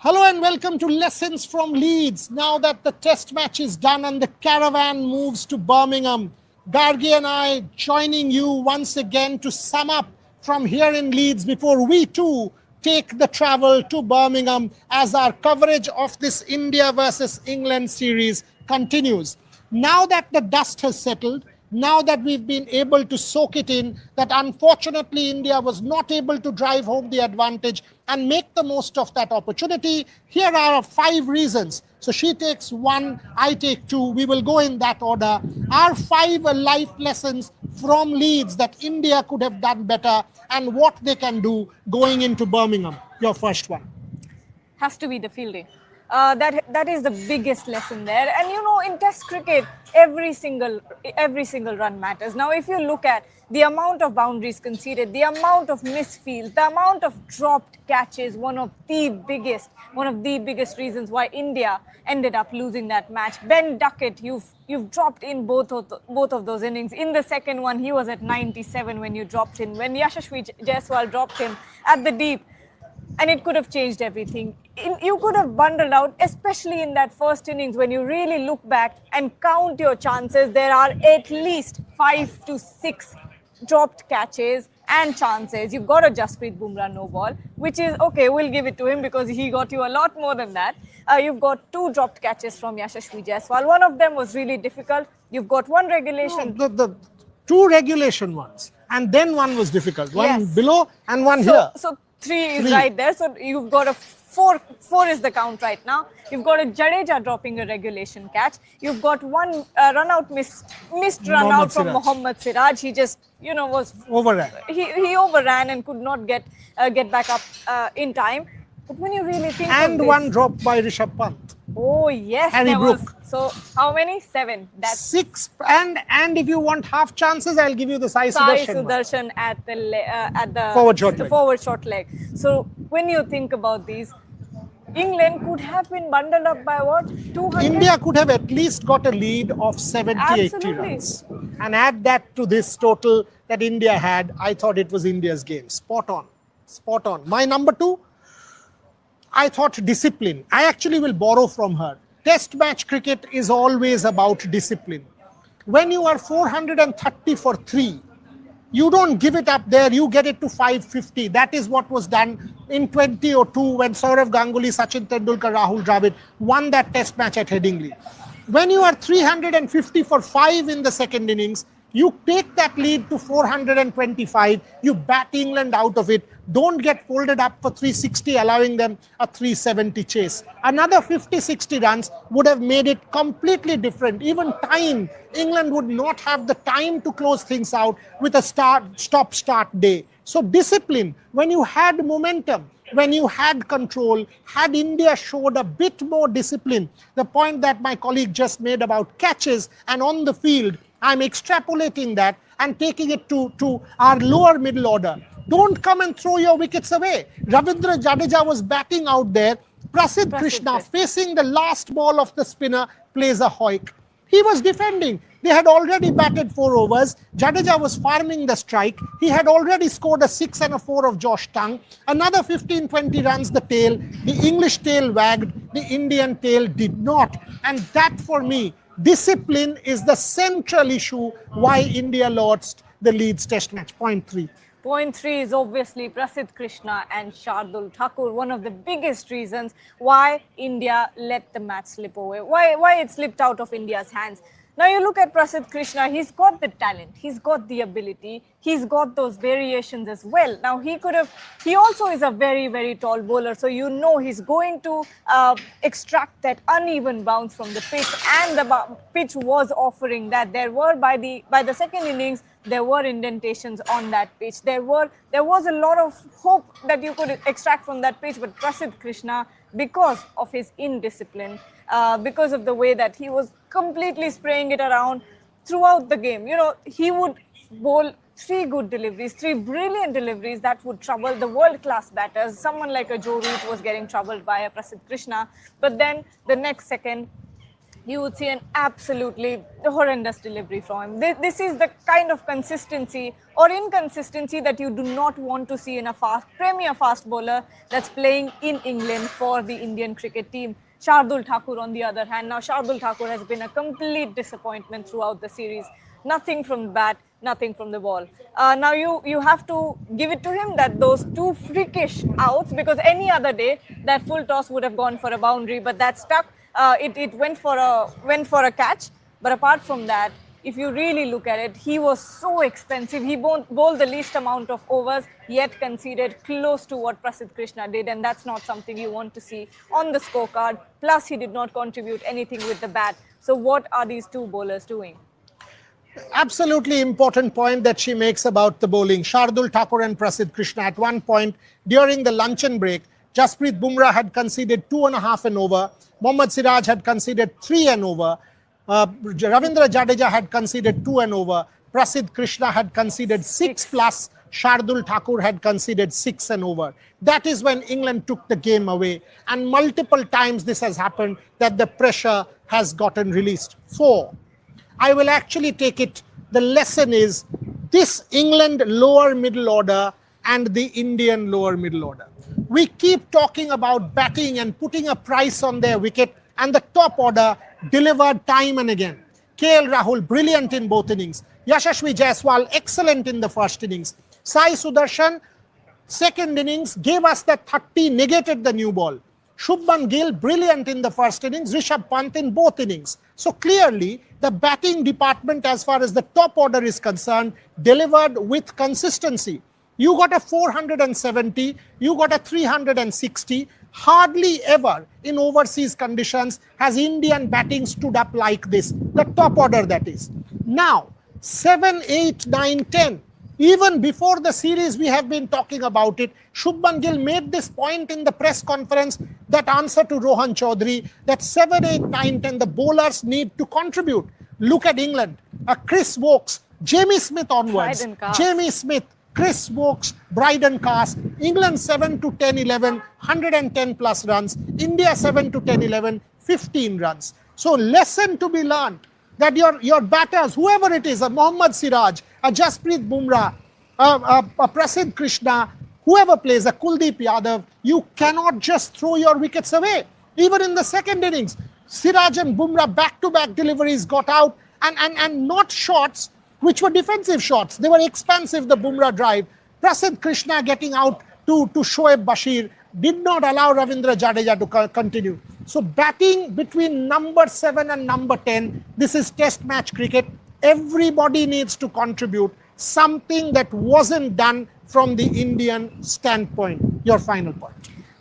Hello and welcome to Lessons from Leeds. Now that the test match is done and the caravan moves to Birmingham, Gargi and I joining you once again to sum up from here in Leeds before we too take the travel to Birmingham as our coverage of this India versus England series continues. Now that the dust has settled, now that we've been able to soak it in, that unfortunately India was not able to drive home the advantage and make the most of that opportunity, here are 5 reasons. So she takes 1, I take 2. We will go in that order. Our 5 life lessons from Leeds that India could have done better and what they can do going into Birmingham. Your first one. Has to be the fielding. That is the biggest lesson there. And you know, in Test cricket, every single run matters. Now, if you look at the amount of boundaries conceded, the amount of misfields, the amount of dropped catches, one of the biggest reasons why India ended up losing that match. Ben Duckett, you've dropped in both of those innings. In the second one, he was at 97 when you dropped in. When Yashasvi Jaiswal dropped him at the deep, and it could have changed everything. You could have bundled out, especially in that first innings. When you really look back and count your chances, there are at least 5 to 6 dropped catches and chances. You've got a Jasprit Bumrah no ball, which is okay, we'll give it to him because he got you a lot more than that. You've got 2 dropped catches from Yashasvi Jaiswal. One of them was really difficult. You've got 1 regulation. No, the 2 regulation ones, and then one was difficult. One below and one here. So 3 is right there. So you've got a 4 is the count right now. You've got a Jadeja dropping a regulation catch. You've got 1 missed run out from Mohammad Siraj. He just, was overran. He overran and could not get back up in time. But when you really think and of this, 1 drop by Rishabh Pant. Oh yes, Harry Brook. So how many? 7. That's 6. And if you want half chances, I'll give you the Sai Sudarshan at the forward short leg. So when you think about these, England could have been bundled up by what? 200? India could have at least got a lead of 70-80 runs. And add that to this total that India had, I thought it was India's game. Spot on. Spot on. My number 2, I thought discipline. I actually will borrow from her. Test match cricket is always about discipline. When you are 430 for 3, you don't give it up there, you get it to 550. That is what was done in 2002 when Saurav Ganguly, Sachin Tendulkar, Rahul Dravid won that test match at Headingley. When you are 350 for 5 in the second innings, you take that lead to 425, you bat England out of it, don't get folded up for 360, allowing them a 370 chase. Another 50-60 runs would have made it completely different. Even time, England would not have the time to close things out with a stop-start day. So discipline, when you had momentum, when you had control, had India showed a bit more discipline, the point that my colleague just made about catches and on the field, I'm extrapolating that and taking it to our lower middle order. Don't come and throw your wickets away. Ravindra Jadeja was batting out there. Prasidh Krishna, facing the last ball of the spinner, plays a hoik. He was defending. They had already batted 4 overs. Jadeja was farming the strike. He had already scored a 6 and a 4 of Josh Tongue. Another 15-20 runs the tail. The English tail wagged. The Indian tail did not. And that for me, discipline is the central issue why India lost the Leeds test match. Point 3. Point 3 is obviously Prasidh Krishna and Shardul Thakur, one of the biggest reasons why India let the match slip away, why it slipped out of India's hands. Now you look at Prasidh Krishna, he's got the talent, he's got the ability, he's got those variations as well. Now he also is a very, very tall bowler, so you know he's going to extract that uneven bounce from the pitch, and the pitch was offering that. There were, by the second innings, there were indentations on that pitch. There was a lot of hope that you could extract from that pitch, but Prasidh Krishna, because of his indiscipline, because of the way that he was completely spraying it around throughout the game. He would bowl 3 good deliveries, 3 brilliant deliveries that would trouble the world-class batters. Someone like a Joe Root was getting troubled by a Prasidh Krishna. But then the next second, you would see an absolutely horrendous delivery from him. This is the kind of consistency or inconsistency that you do not want to see in a premier fast bowler that's playing in England for the Indian cricket team. Shardul Thakur, on the other hand, now Shardul Thakur has been a complete disappointment throughout the series. Nothing from the bat, nothing from the ball. Now you have to give it to him that those two freakish outs, because any other day that full toss would have gone for a boundary, but that stuck. It went for a catch. But apart from that, if you really look at it, he was so expensive. He bowled the least amount of overs, yet conceded close to what Prasidh Krishna did, and that's not something you want to see on the scorecard. Plus, he did not contribute anything with the bat. So what are these two bowlers doing? Absolutely important point that she makes about the bowling. Shardul Thakur and Prasidh Krishna, at one point during the luncheon break, Jasprit Bumrah had conceded 2.5 an over. Mohammad Siraj had conceded 3 an over. Ravindra Jadeja had conceded 2 an over. Prasidh Krishna had conceded 6 plus. Shardul Thakur had conceded 6 an over. That is when England took the game away. And multiple times this has happened, that the pressure has gotten released. 4. I will actually take it. The lesson is this England lower middle order and the Indian lower middle order. We keep talking about batting and putting a price on their wicket, and the top order delivered time and again. KL Rahul, brilliant in both innings. Yashasvi Jaiswal, excellent in the first innings. Sai Sudarshan, second innings, gave us the 30, negated the new ball. Shubman Gill, brilliant in the first innings. Rishabh Pant in both innings. So clearly, the batting department, as far as the top order is concerned, delivered with consistency. You got a 470, you got a 360. Hardly ever in overseas conditions has Indian batting stood up like this. The top order, that is. Now, 7, 8, 9, 10. Even before the series, we have been talking about it. Shubman Gill made this point in the press conference, that answer to Rohan Chaudhary, that 7, 8, 9, 10, the bowlers need to contribute. Look at England. Chris Wokes, Jamie Smith onwards. Jamie Smith, Chris Wokes, Bryden Cast. England 7 to 10, 11, 110 plus runs. India 7 to 10, 11, 15 runs. So lesson to be learned, that your batters, whoever it is, a Mohammad Siraj, a Jasprit Bumrah, a Prasidh Krishna, whoever plays, a Kuldeep Yadav, you cannot just throw your wickets away. Even in the second innings, Siraj and Bumrah back-to-back deliveries got out, and not shots which were defensive shots. They were expansive, the Bumrah drive. Prasidh Krishna getting out to Shoaib Bashir did not allow Ravindra Jadeja to continue. So batting between number 7 and number 10, this is test match cricket. Everybody needs to contribute, something that wasn't done from the Indian standpoint. Your final point.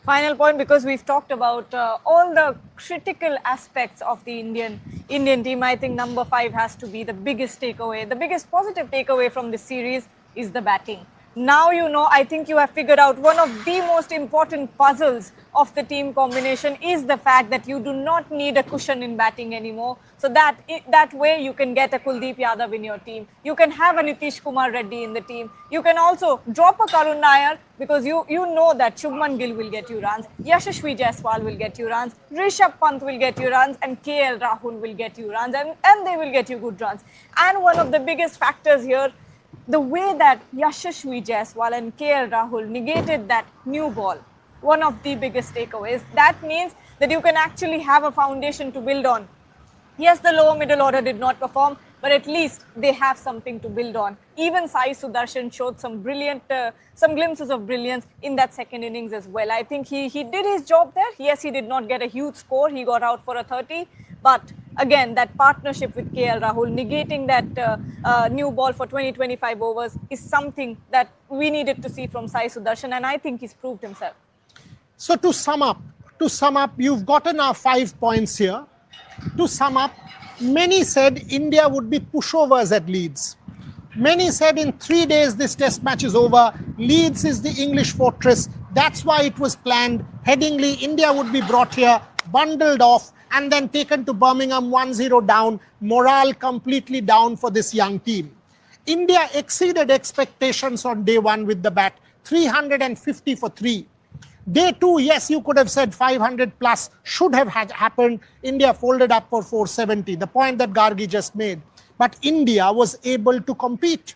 Final point, because we've talked about all the critical aspects of the Indian team. I think number 5 has to be the biggest takeaway. The biggest positive takeaway from this series is the batting. Now you know, I think you have figured out one of the most important puzzles of the team combination is the fact that you do not need a cushion in batting anymore. So that way you can get a Kuldeep Yadav in your team. You can have a Nitish Kumar Reddy in the team. You can also drop a Karun Nair, because you know that Shubman Gill will get you runs, Yashasvi Jaiswal will get you runs, Rishabh Pant will get you runs, and KL Rahul will get you runs, and they will get you good runs. And one of the biggest factors here, the way that Yashasvi Jaiswal and KL Rahul negated that new ball, one of the biggest takeaways. That means that you can actually have a foundation to build on. Yes, the lower middle order did not perform, but at least they have something to build on. Even Sai Sudarshan showed some glimpses of brilliance in that second innings as well. I think he did his job there. Yes, he did not get a huge score. He got out for a 30, but again, that partnership with KL Rahul, negating that new ball for 20-25 overs is something that we needed to see from Sai Sudarshan, and I think he's proved himself. So to sum up, you've gotten our 5 points here. To sum up, many said India would be pushovers at Leeds. Many said in 3 days this test match is over. Leeds is the English fortress. That's why it was planned. Headingley, India would be brought here, bundled off, and then taken to Birmingham 1-0 down. Morale completely down for this young team. India exceeded expectations on day one with the bat, 350 for 3. Day 2, yes, you could have said 500 plus should have happened. India folded up for 470, the point that Gargi just made. But India was able to compete.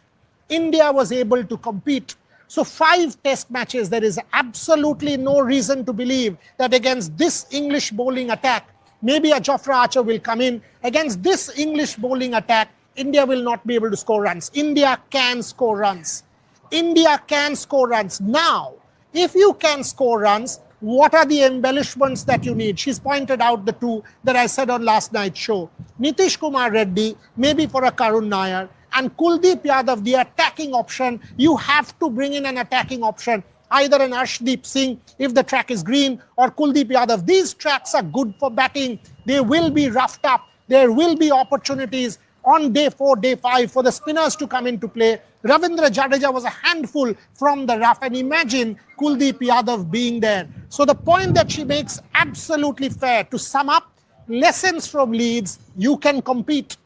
India was able to compete. So 5 test matches, there is absolutely no reason to believe that against this English bowling attack, maybe a Jofra Archer will come in. Against this English bowling attack, India will not be able to score runs. India can score runs. India can score runs. Now, if you can score runs, what are the embellishments that you need? She's pointed out the 2 that I said on last night's show. Nitish Kumar Reddy, maybe for a Karun Nair, and Kuldeep Yadav, the attacking option. You have to bring in an attacking option, either an Arshdeep Singh if the track is green, or Kuldeep Yadav. These tracks are good for batting. They will be roughed up. There will be opportunities on day 4, day 5 for the spinners to come into play. Ravindra Jadeja was a handful from the rough, and imagine Kuldeep Yadav being there. So the point that she makes absolutely fair. To sum up, lessons from Leeds: you can compete.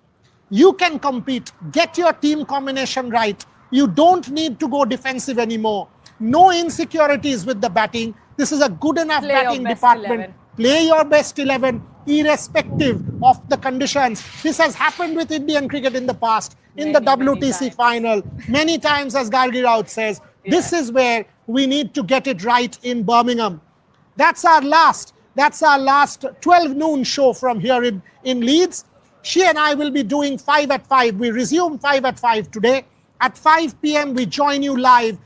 You can compete. Get your team combination right. You don't need to go defensive anymore. No insecurities with the batting. This is a good enough batting department. 11. Play your best 11, irrespective of the conditions. This has happened with Indian cricket in the past, in the WTC final. Many times, as Gargi Raut says, this is where we need to get it right in Birmingham. That's our last 12 noon show from here in Leeds. She and I will be doing 5 at 5. We resume 5 at 5 today. At 5 p.m. we join you live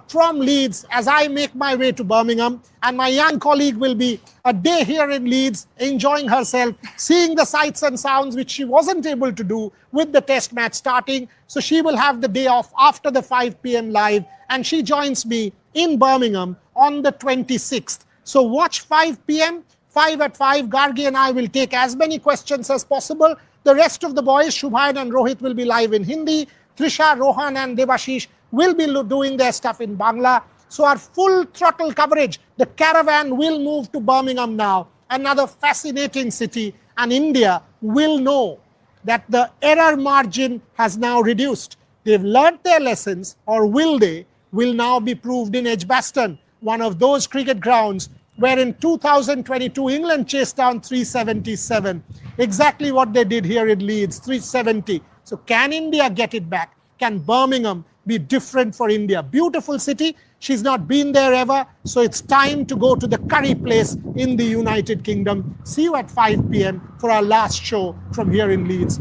from Leeds as I make my way to Birmingham. And my young colleague will be a day here in Leeds, enjoying herself, seeing the sights and sounds which she wasn't able to do with the test match starting. So she will have the day off after the 5 p.m. live. And she joins me in Birmingham on the 26th. So watch 5 p.m. 5 at 5, Gargi and I will take as many questions as possible. The rest of the boys, Shubhayan and Rohit, will be live in Hindi. Trisha, Rohan and Devashish will be doing their stuff in Bangla. So our full throttle coverage, the caravan will move to Birmingham now, another fascinating city, and India will know that the error margin has now reduced. They've learnt their lessons, or will they, will now be proved in Edgbaston, one of those cricket grounds where in 2022, England chased down 377. Exactly what they did here in Leeds, 370. So can India get it back? Can Birmingham be different for India? Beautiful city. She's not been there ever. So it's time to go to the curry place in the United Kingdom. See you at 5 p.m. for our last show from here in Leeds.